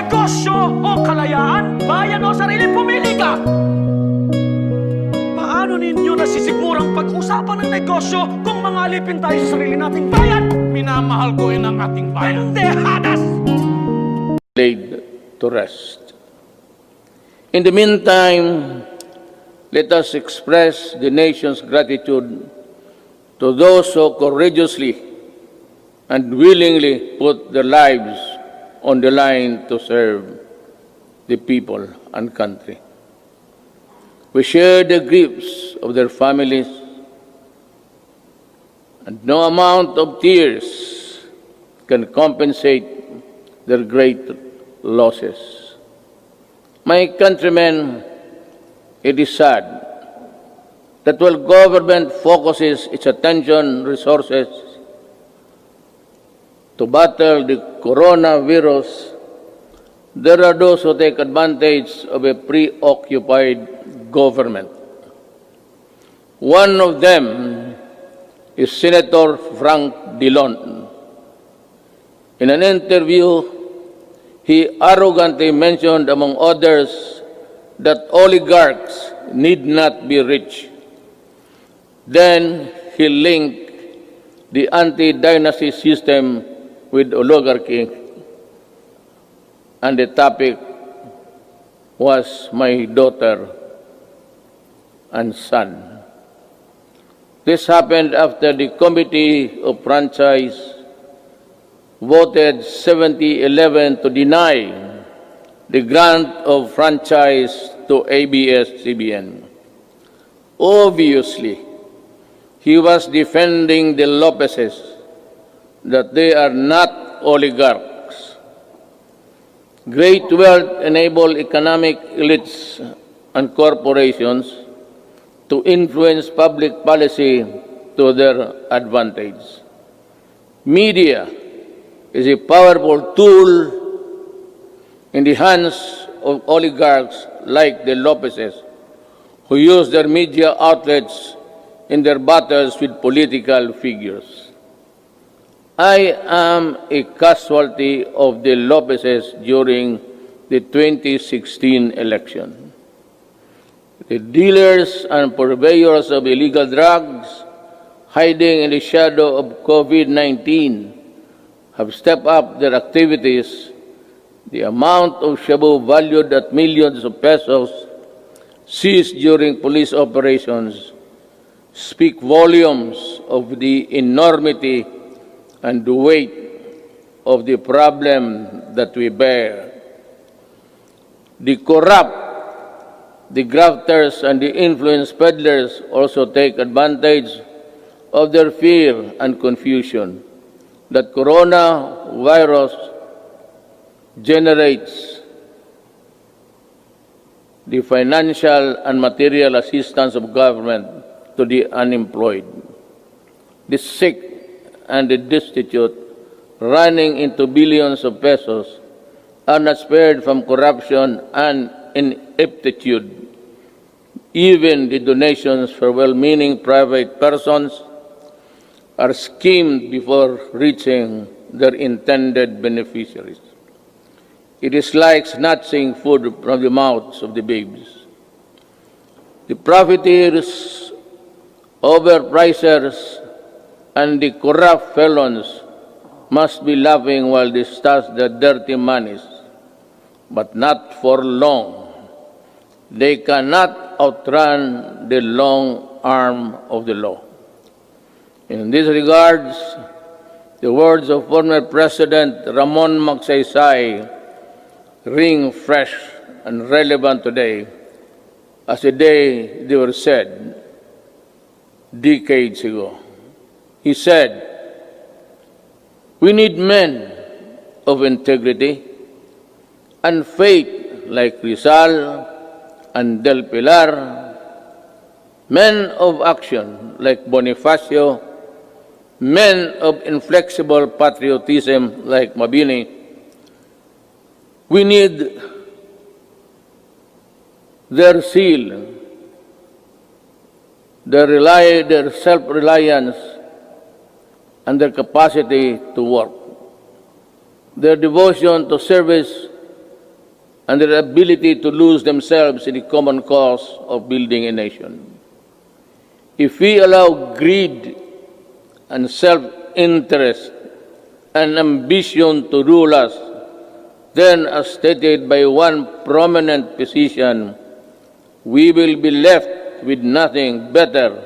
negosyo o kalayaan, bayan o sarili, pumili ka! Paano ninyo nasisigurang pag-usapan ng negosyo kung mga alipin tayo sa sarili nating bayan? Minamahal ko ang ating bayan. Pendejadas! Laid to rest. In the meantime, let us express the nation's gratitude to those who courageously and willingly put their lives on the line to serve the people and country. We share the griefs of their families, and no amount of tears can compensate their great losses. My countrymen, it is sad that while government focuses its attention resources to battle the coronavirus, there are those who take advantage of a preoccupied government. One of them is Senator Frank DRILON. In an interview, he arrogantly mentioned, among others, that oligarchs need not be rich. Then he linked the anti-dynasty system with oligarchy, and the topic was my daughter and son. This happened after the Committee of Franchise voted 70-11 to deny the grant of franchise to ABS-CBN. Obviously, he was defending the Lopezes, that they are not oligarchs. Great wealth enable economic elites and corporations to influence public policy to their advantage. Media is a powerful tool in the hands of oligarchs like the Lopezes, who use their media outlets in their battles with political figures. I am a casualty of the Lopezes during the 2016 election. The dealers and purveyors of illegal drugs, hiding in the shadow of COVID-19, have stepped up their activities. The amount of shabu valued at millions of pesos seized during police operations speak volumes of the enormity and the weight of the problem that we bear. The corrupt, the grafters, and the influence peddlers also take advantage of their fear and confusion that coronavirus generates the financial and material assistance of government to the unemployed, the sick, and the destitute, running into billions of pesos, are not spared from corruption and ineptitude. Even the donations for well-meaning private persons are schemed before reaching their intended beneficiaries. It is like snatching food from the mouths of the babes. The profiteers, overpricers, and the corrupt felons must be laughing while they stash their dirty monies, but not for long. They cannot outrun the long arm of the law. In these regards, the words of former President Ramon Magsaysay ring fresh and relevant today as the day they were said decades ago. He said, "We need men of integrity and faith like Rizal and Del Pilar, men of action like Bonifacio, men of inflexible patriotism like Mabini. We need their zeal, their self-reliance, and their capacity to work. Their devotion to service and their ability to lose themselves in the common cause of building a nation. If we allow greed and self-interest and ambition to rule us, then, as stated by one prominent physician, we will be left with nothing better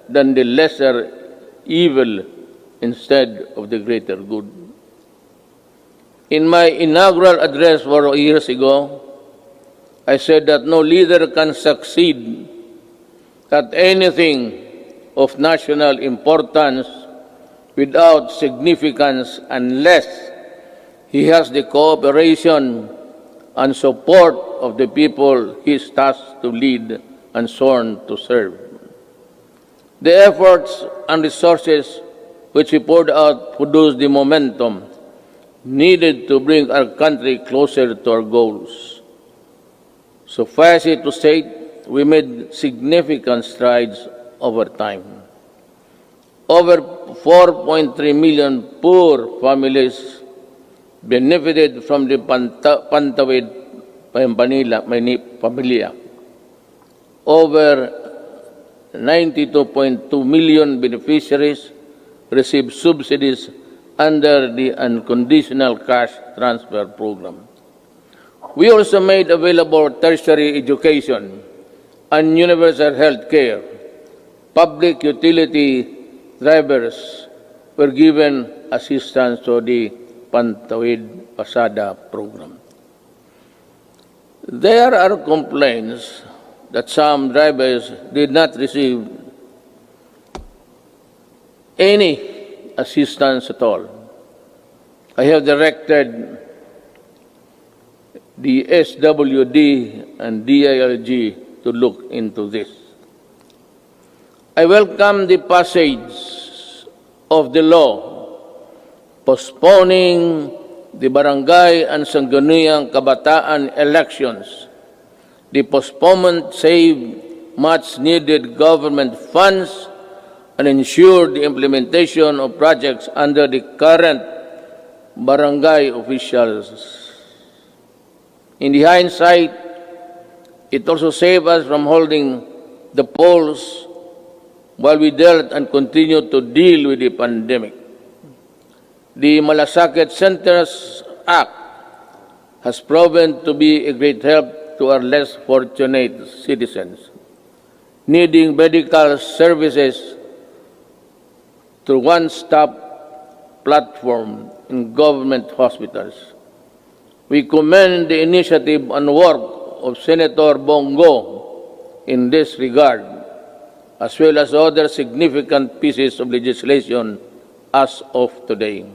than the lesser evil instead of the greater good. In my inaugural address 4 years ago, I said that no leader can succeed at anything of national importance without significance unless he has the cooperation and support of the people he is tasked to lead and sworn to serve. The efforts and resources which we poured out produced the momentum needed to bring our country closer to our goals. Suffice it to say, we made significant strides over time. Over 4.3 million poor families benefited from the Pantawid Pamilya. Over 92.2 million beneficiaries received subsidies under the unconditional cash transfer program. We also made available tertiary education and universal health care. Public utility drivers were given assistance to the Pantawid Pasada program. There are complaints that some drivers did not receive any assistance at all. I have directed the SWD and DILG to look into this. I welcome the passage of the law postponing the barangay and sangguniang kabataan elections. The postponement saved much-needed government funds and ensured the implementation of projects under the current barangay officials. In the hindsight, it also saved us from holding the polls while we dealt and continued to deal with the pandemic. The Malasakit Centers Act has proven to be a great help to our less fortunate citizens needing medical services through one-stop platform in government hospitals. We commend the initiative and work of Senator Bongo in this regard, as well as other significant pieces of legislation as of today.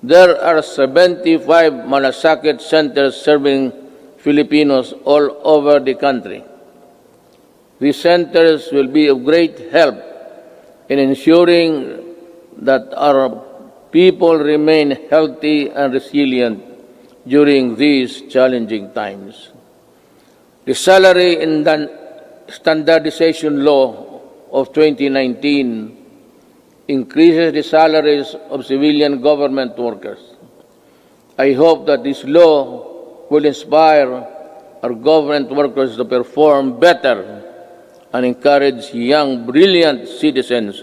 There are 75 Malasakit centers serving Filipinos all over the country. These centers will be of great help in ensuring that our people remain healthy and resilient during these challenging times. The Salary and Standardization Law of 2019 increases the salaries of civilian government workers. I hope that this law will inspire our government workers to perform better and encourage young, brilliant citizens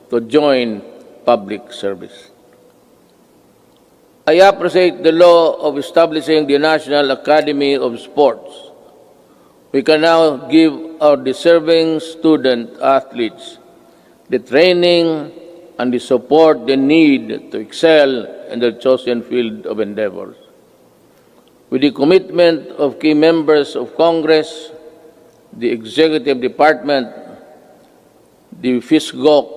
to join public service. I appreciate the law of establishing the National Academy of Sports. We can now give our deserving student athletes the training and the support they need to excel in their chosen field of endeavors. With the commitment of key members of Congress, the Executive Department, the FISGOC,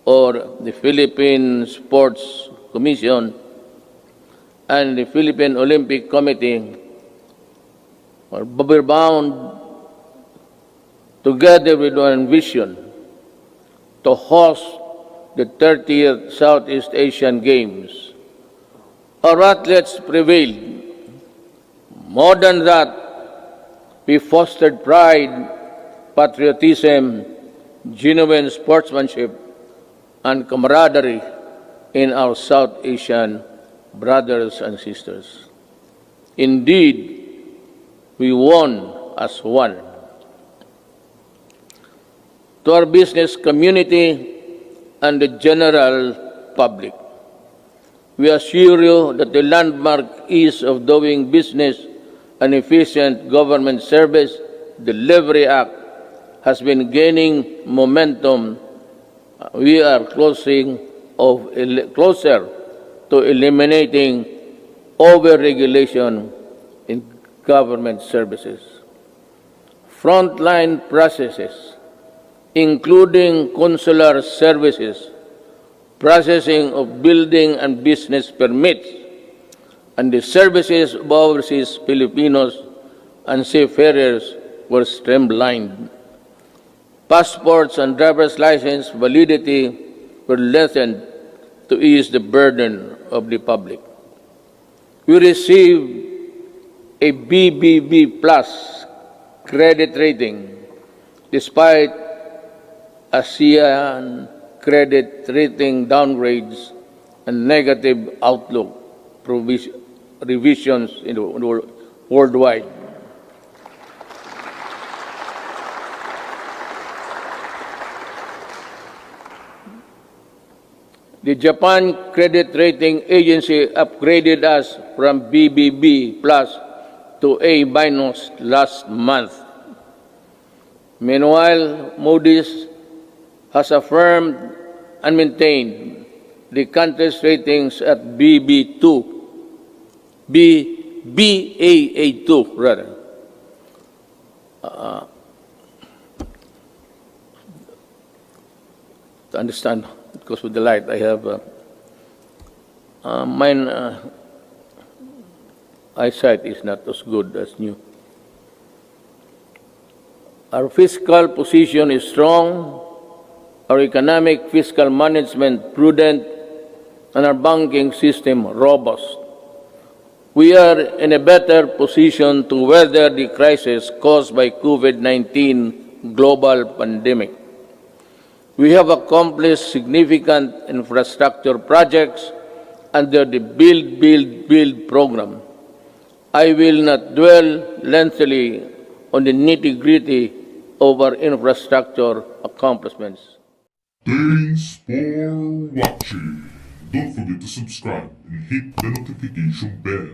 or the Philippine Sports Commission, and the Philippine Olympic Committee, are bound together with one vision to host the 30th Southeast Asian Games. Our athletes prevailed. More than that, we fostered pride, patriotism, genuine sportsmanship, and camaraderie in our South Asian brothers and sisters. Indeed, we won as one. To our business community and the general public, we assure you that the landmark ease of doing business and efficient government service delivery act has been gaining momentum. We are closer to eliminating over-regulation in government services. Frontline processes, including consular services, processing of building and business permits, and the services of overseas Filipinos and seafarers were streamlined. Passports and driver's license validity were lessened to ease the burden of the public. We received a BBB plus credit rating despite ASEAN credit rating downgrades and negative outlook revisions in the worldwide. The Japan Credit Rating Agency upgraded us from BBB plus to A minus last month. Meanwhile, Moody's has affirmed and maintained the country's ratings at BB2, BAA2 rather. To understand, because with the light I have mine eyesight is not as good as new. Our fiscal position is strong, our economic fiscal management prudent, and our banking system robust. We are in a better position to weather the crisis caused by COVID-19 global pandemic. We have accomplished significant infrastructure projects under the Build program. I will not dwell lengthily on the nitty-gritty of our infrastructure accomplishments. Thanks for watching. Don't forget to subscribe and hit the notification bell.